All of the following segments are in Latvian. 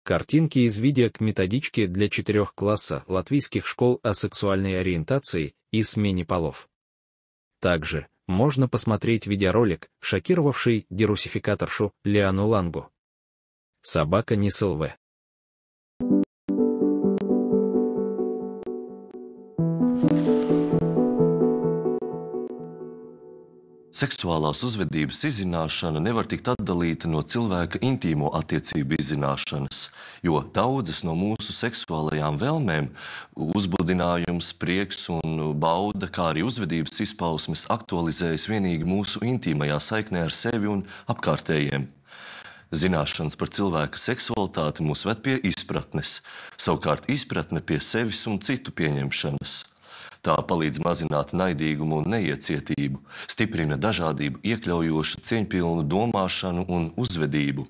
Картинки из видео к методичке для 4 класса латвийских школ о сексуальной ориентации и смене полов. Также можно посмотреть видеоролик, шокировавший дерусификаторшу Лиану Лангу. Собака НИС.ЛВ. Seksuālās uzvedības izzināšana nevar tikt atdalīta no cilvēka intīmo attiecību izzināšanas, jo daudzas no mūsu seksuālajām vēlmēm, uzbudinājums, prieks un bauda, kā arī uzvedības izpausmes aktualizējas vienīgi mūsu intīmajā saiknē ar sevi un apkārtējiem. Zināšanas par cilvēka seksualitāti mūs ved pie izpratnes, savukārt izpratne pie sevis un citu pieņemšanas. Tā palīdz mazināt naidīgumu un neiecietību, stiprina dažādību, iekļaujošu, cieņpilnu domāšanu un uzvedību.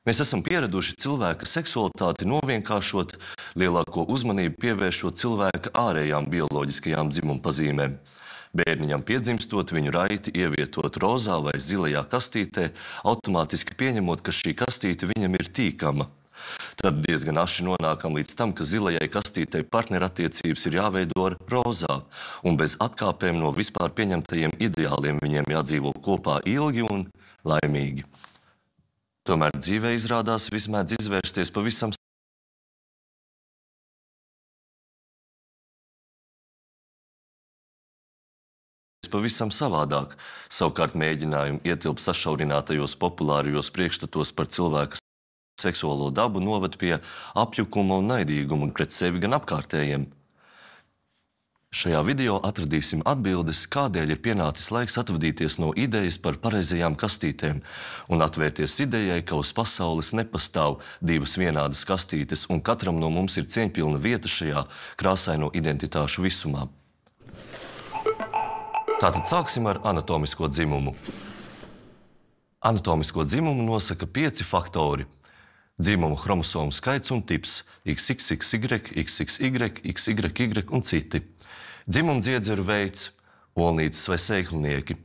Mēs esam pieraduši cilvēka seksualitāti novienkāršot, lielāko uzmanību pievēršot cilvēka ārējām bioloģiskajām dzimumpazīmēm. Bērniņam piedzimstot, viņu raiti ievietot rozā vai zilajā kastītē, automātiski pieņemot, ka šī kastīte viņam ir tīkama. Tad diezgan aši nonākam līdz tam, ka zilajai kastītei partnerattiecības ir jāveido ar rozā, un bez atkāpēm no vispār pieņemtajiem ideāliem viņiem jādzīvo kopā ilgi un laimīgi. Tomēr dzīvē izrādās viss mēdz izvērsties pavisam savādāk. Savukārt mēģinājumi ietilpt sašaurinātajos populārajos priekšstatos par cilvēka seksuālo dabu noved pie apjukuma un naidīguma pret sevi gan apkārtējiem. Šajā video atradīsim atbildes, kādēļ ir pienācis laiks atvadīties no idejas par pareizajām kastītēm un atvērties idejai, ka uz pasaules nepastāv divas vienādas kastītes un katram no mums ir cieņpilna vieta šajā krāsaino identitāšu visumā. Tātad sāksim ar anatomisko dzimumu. Anatomisko dzimumu nosaka 5 faktori. Dzimuma chromosomu skaits un tips XXXY, XXY, XYY un citi. Dzimuma dziedzeru veids, olnīcas vai sēklinieki.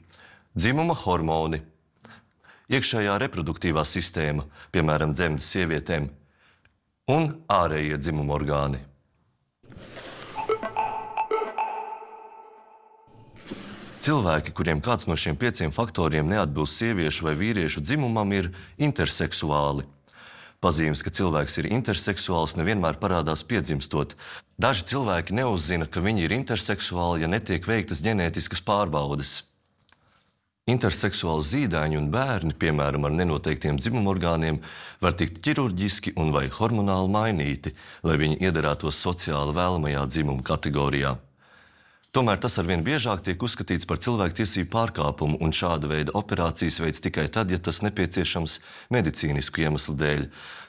Dzimuma hormoni. Iekšējā reproduktīvā sistēma, piemēram, dzemdes sievietēm. Un ārējie dzimuma orgāni. Cilvēki, kuriem kāds no šiem 5 faktoriem neatbilst sieviešu vai vīriešu dzimumam, ir interseksuāli. Pazīmes, ka cilvēks ir interseksuāls, nevienmēr parādās piedzimstot. Daži cilvēki neuzzina, ka viņi ir interseksuāli, ja netiek veiktas ģenētiskas pārbaudes. Interseksuāli zīdaiņi un bērni, piemēram, ar nenoteiktiem dzimumorgāniem, var tikt ķirurģiski un vai hormonāli mainīti, lai viņi iedarētos sociāli vēlamajā dzimuma kategorijā. Tomēr tas arvien biežāk tiek uzskatīts par cilvēktiesību pārkāpumu, un šāda veida operācijas veids tikai tad, ja tas nepieciešams medicīnisku iemeslu dēļ,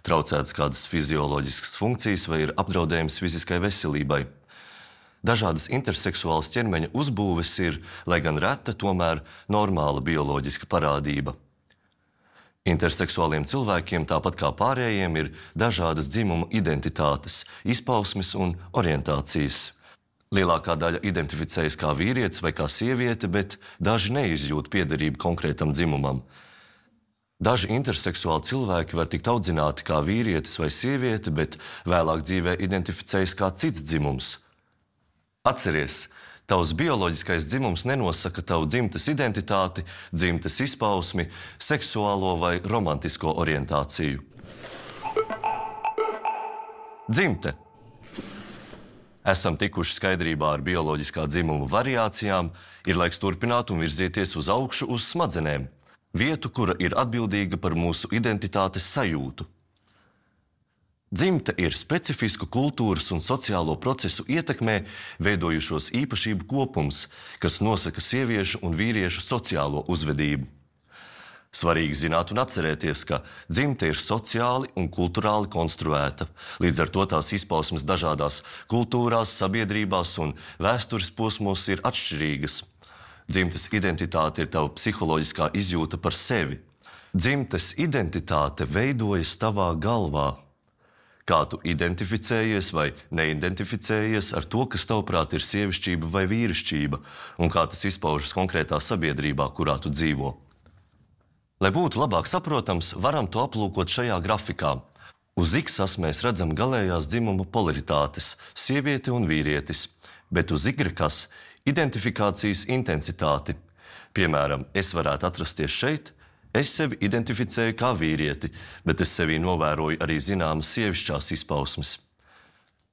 traucētas kādas fizioloģiskas funkcijas vai ir apdraudējums fiziskai veselībai. Dažādas interseksuālas ķermeņa uzbūves ir, lai gan reta, tomēr normāla bioloģiska parādība. Interseksuāliem cilvēkiem, tāpat kā pārējiem, ir dažādas dzimuma identitātes, izpausmes un orientācijas. Lielākā daļa identificējas kā vīrietis vai kā sieviete, bet daži neizjūt piederību konkrētam dzimumam. Daži interseksuāli cilvēki var tikt audzināti kā vīrietis vai sieviete, bet vēlāk dzīvē identificējas kā cits dzimums. Atceries, tavs bioloģiskais dzimums nenosaka tavu dzimtes identitāti, dzimtes izpausmi, seksuālo vai romantisko orientāciju. Dzimte. Esam tikuši skaidrībā ar bioloģiskā dzimuma variācijām, ir laiks turpināt un virzieties uz augšu uz smadzenēm, vietu, kura ir atbildīga par mūsu identitātes sajūtu. Dzimte ir specifisku kultūras un sociālo procesu ietekmē veidojušos īpašību kopums, kas nosaka sieviešu un vīriešu sociālo uzvedību. Svarīgi zināt un atcerēties, ka dzimte ir sociāli un kulturāli konstruēta. Līdz ar to tās izpausmes dažādās kultūrās, sabiedrībās un vēstures posmos ir atšķirīgas. Dzimtes identitāte ir tava psiholoģiskā izjūta par sevi. Dzimtes identitāte veidojas tavā galvā. Kā tu identificējies vai neidentificējies ar to, kas tavuprāt ir sievišķība vai vīrišķība, un kā tas izpaužas konkrētā sabiedrībā, kurā tu dzīvo. Lai būtu labāk saprotams, varam to aplūkot šajā grafikā. Uz X mēs redzam galējās dzimuma polaritātes - sieviete un vīrietis, bet uz Y identifikācijas intensitāti. Piemēram, es varētu atrasties šeit, es sevi identificēju kā vīrieti, bet es sevī novēroju arī zināmas sievišķās izpausmes.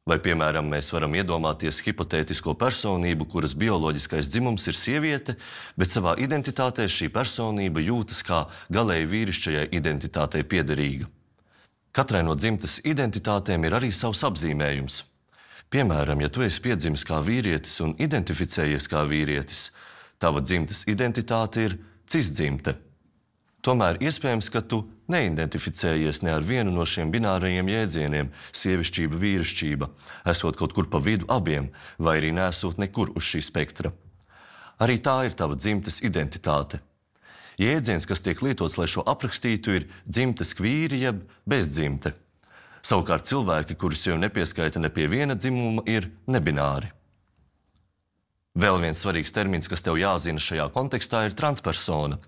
Vai, piemēram, mēs varam iedomāties hipotētisko personību, kuras bioloģiskais dzimums ir sieviete, bet savā identitātē šī personība jūtas kā galēji vīrišķajai identitātei piederīga. Katrai no dzimtas identitātēm ir arī savs apzīmējums. Piemēram, ja tu esi piedzimis kā vīrietis un identificējies kā vīrietis, tava dzimtas identitāte ir cisdzimte. Tomēr iespējams, ka tu neidentificējies ne ar vienu no šiem binārajiem jēdzieniem - sievišķība, vīrišķība, esot kaut kur pa vidu abiem, vai arī nesot nekur uz šī spektra. Arī tā ir tava dzimtas identitāte. Jēdziens, kas tiek lietots, lai šo aprakstītu, ir dzimtes kvīri jeb bezdzimte. Savukārt cilvēki, kuri sev nepieskaita ne pie viena dzimuma, ir nebināri. Vēl viens svarīgs termins, kas tev jāzina šajā kontekstā, ir transpersona.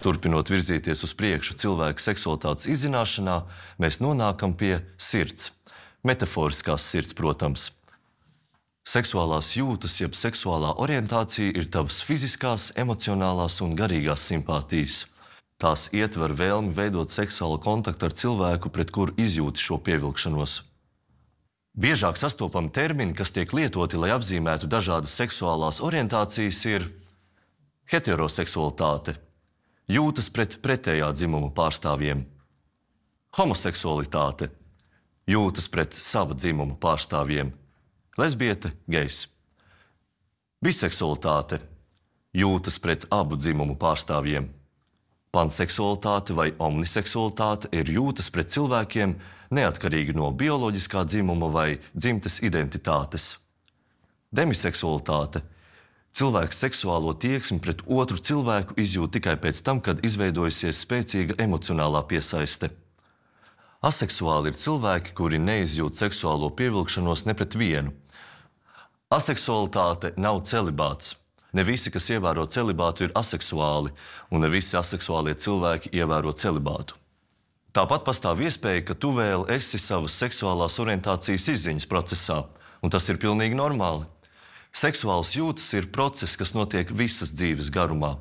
Turpinot virzīties uz priekšu cilvēka seksualitātes izzināšanā, mēs nonākam pie sirds. Metaforiskās sirds, protams. Seksuālās jūtas, jeb seksuālā orientācija ir tavas fiziskās, emocionālās un garīgās simpātijas. Tās ietver vēlmi veidot seksuālu kontaktu ar cilvēku, pret kuru izjūti šo pievilkšanos. Biežāk sastopami termini, kas tiek lietoti, lai apzīmētu dažādas seksuālās orientācijas, ir heteroseksualitāte, jūtas pret pretējā dzimuma pārstāvjiem, homoseksualitāte, jūtas pret sava dzimuma pārstāvjiem, lesbiete, gejs, biseksualitāte, jūtas pret abu dzimumu pārstāvjiem, panseksualitāte vai omniseksualitāte ir jūtas pret cilvēkiem neatkarīgi no bioloģiskā dzimuma vai dzimtes identitātes, demiseksualitāte, cilvēks seksuālo tieksmi pret otru cilvēku izjūt tikai pēc tam, kad izveidojusies spēcīga emocionālā piesaiste. Aseksuāli ir cilvēki, kuri neizjūt seksuālo pievilkšanos ne pret vienu. Aseksualitāte nav celibāts. Ne visi, kas ievēro celibātu, ir aseksuāli, un ne visi aseksuālie cilvēki ievēro celibātu. Tāpat pastāv iespēja, ka tu vēl esi savas seksuālās orientācijas izziņas procesā, un tas ir pilnīgi normāli. Seksuāls jūtas ir process, kas notiek visas dzīves garumā.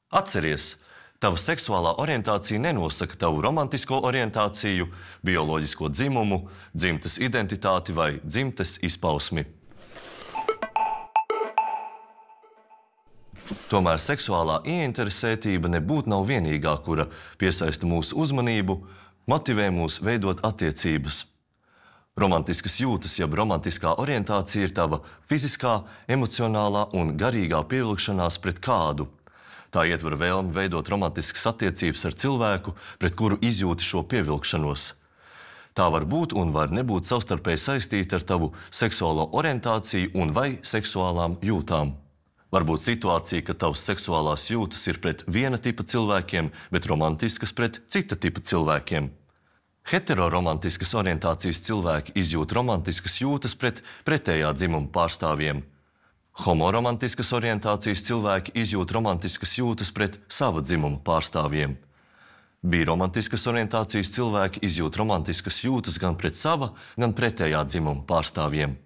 Atceries, tava seksuālā orientācija nenosaka tavu romantisko orientāciju, bioloģisko dzimumu, dzimtes identitāti vai dzimtes izpausmi. Tomēr seksuālā ieinteresētība nebūtu nav vienīgā, kura piesaista mūsu uzmanību, motivē mūs veidot attiecības. Romantiskas jūtas, jeb romantiskā orientācija ir tava fiziskā, emocionālā un garīgā pievilkšanās pret kādu. Tā ietver vēlmi veidot romantiskas attiecības ar cilvēku, pret kuru izjūti šo pievilkšanos. Tā var būt un var nebūt savstarpēji saistīta ar tavu seksuālo orientāciju un vai seksuālām jūtām. Varbūt situācija, ka tavas seksuālās jūtas ir pret viena tipa cilvēkiem, bet romantiskas pret cita tipa cilvēkiem. Heteroromantiskas orientācijas cilvēki izjūt romantiskas jūtas pret pretējā dzimuma pārstāvjiem. Homoromantiskas orientācijas cilvēki izjūt romantiskas jūtas pret sava dzimuma pārstāvjiem. Biromantiskas orientācijas cilvēki izjūt romantiskas jūtas gan pret sava, gan pretējā dzimuma pārstāvjiem.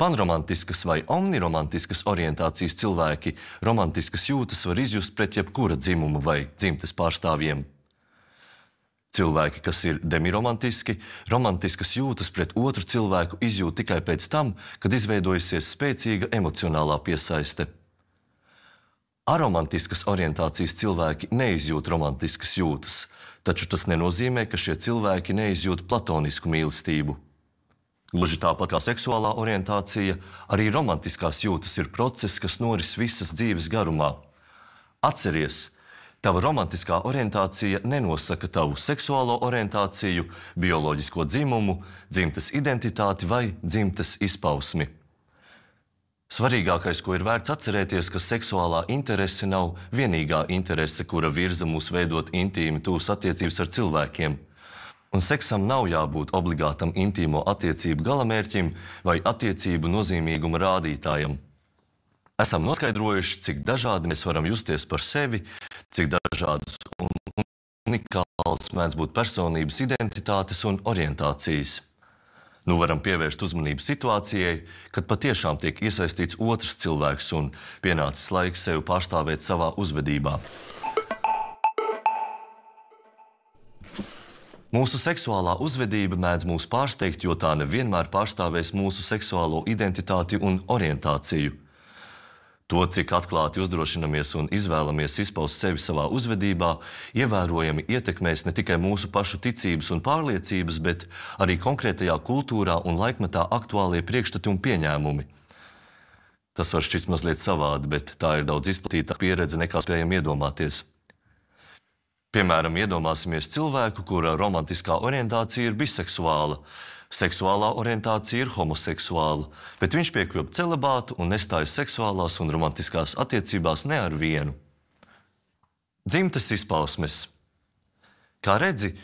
Panromantiskas vai omniromantiskas orientācijas cilvēki romantiskas jūtas var izjust pret jebkura dzimuma vai dzimtes pārstāvjiem. Cilvēki, kas ir demiromantiski, romantiskas jūtas pret otru cilvēku izjūt tikai pēc tam, kad izveidojusies spēcīga emocionālā piesaiste. Aromantiskas orientācijas cilvēki neizjūt romantiskas jūtas, taču tas nenozīmē, ka šie cilvēki neizjūt platonisku mīlestību. Gluži tāpat kā seksuālā orientācija, arī romantiskās jūtas ir process, kas noris visas dzīves garumā. Atceries, tava romantiskā orientācija nenosaka tavu seksuālo orientāciju, bioloģisko dzimumu, dzimtes identitāti vai dzimtes izpausmi. Svarīgākais, ko ir vērts atcerēties, ka seksuālā interese nav vienīgā interese, kura virza mūs veidot intīmi tuvas attiecības ar cilvēkiem. Un seksam nav jābūt obligātam intīmo attiecību galamērķim vai attiecību nozīmīguma rādītājam. Esam noskaidrojuši, cik dažādi mēs varam justies par sevi, cik dažādas un unikālas mēdz būt personības identitātes un orientācijas. Nu varam pievērst uzmanību situācijai, kad patiešām tiek iesaistīts otrs cilvēks un pienācis laiks sevi pārstāvēt savā uzvedībā. Mūsu seksuālā uzvedība mēdz mūs pārsteigt, jo tā nevienmēr pārstāvēs mūsu seksuālo identitāti un orientāciju. To, cik atklāti uzdrošinamies un izvēlamies izpaust sevi savā uzvedībā, ievērojami ietekmēs ne tikai mūsu pašu ticības un pārliecības, bet arī konkrētajā kultūrā un laikmetā aktuālie priekšstati un pieņēmumi. Tas var šķist mazliet savādi, bet tā ir daudz izplatītāka pieredze nekā spējam iedomāties. Piemēram, iedomāsimies cilvēku, kura romantiskā orientācija ir biseksuāla, seksuālā orientācija ir homoseksuāla, bet viņš piekļuva celibātu un nestājas seksuālās un romantiskās attiecībās ne ar vienu. Dzimtes izpausmes. Kā redzi,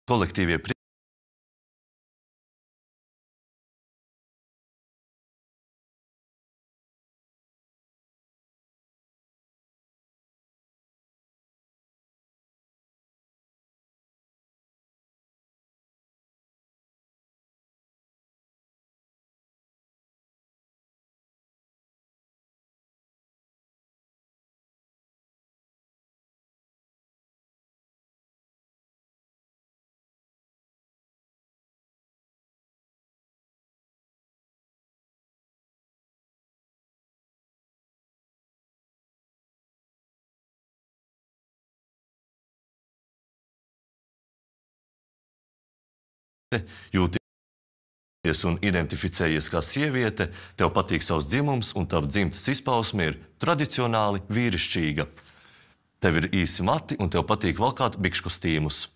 kolektīvie jūties un identificējies kā sieviete, tev patīk savs dzimums un tava dzimtes izpausme ir tradicionāli vīrišķīga. Tev ir īsi mati un tev patīk valkāt bikškostīmus.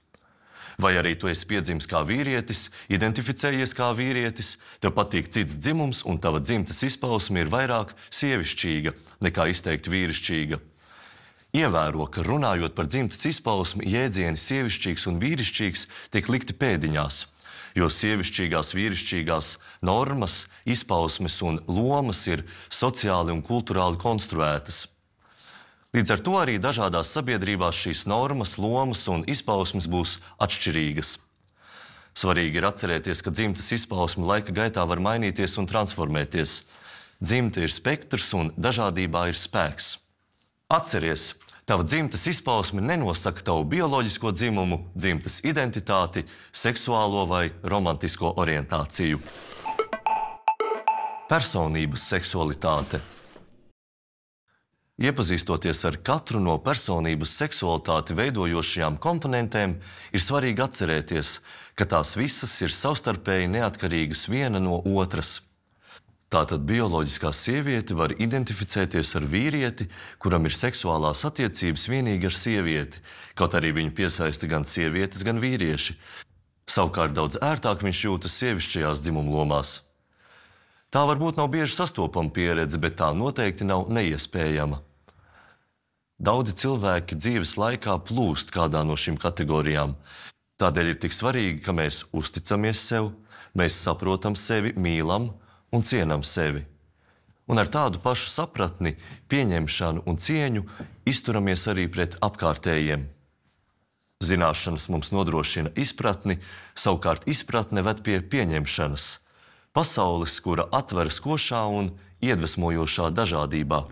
Vai arī tu esi piedzimis kā vīrietis, identificējies kā vīrietis, tev patīk cits dzimums un tava dzimtes izpausme ir vairāk sievišķīga nekā izteikti vīrišķīga. Ievēro, ka runājot par dzimtes izpausmi, jēdzieni sievišķīgs un vīrišķīgs tiek likti pēdiņās, jo sievišķīgās, vīrišķīgās normas, izpausmes un lomas ir sociāli un kulturāli konstruētas. Līdz ar to arī dažādās sabiedrībās šīs normas, lomas un izpausmes būs atšķirīgas. Svarīgi ir atcerēties, ka dzimtes izpausme laika gaitā var mainīties un transformēties. Dzimte ir spektrs un dažādībā ir spēks. Atceries, tava dzimtes izpausme nenosaka tavu bioloģisko dzimumu, dzimtes identitāti, seksuālo vai romantisko orientāciju. Personības seksualitāte. Iepazīstoties ar katru no personības seksualitāti veidojošajām komponentēm, ir svarīgi atcerēties, ka tās visas ir savstarpēji neatkarīgas viena no otras. Tātad bioloģiskā sieviete var identificēties ar vīrieti, kuram ir seksuālās attiecības vienīgi ar sievieti, kaut arī viņu piesaista gan sievietes, gan vīrieši. Savukārt daudz ērtāk viņš jūtas sievišķajās dzimumlomās. Tā varbūt nav bieži sastopama pieredze, bet tā noteikti nav neiespējama. Daudzi cilvēki dzīves laikā plūst kādā no šīm kategorijām. Tādēļ ir tik svarīgi, ka mēs uzticamies sev, mēs saprotam sevi, mīlam un cienam sevi. Un ar tādu pašu sapratni, pieņemšanu un cieņu izturamies arī pret apkārtējiem. Zināšanas mums nodrošina izpratni, savukārt izpratne ved pie pieņemšanas. Pasaules, kura atveras košā un iedvesmojošā dažādībā.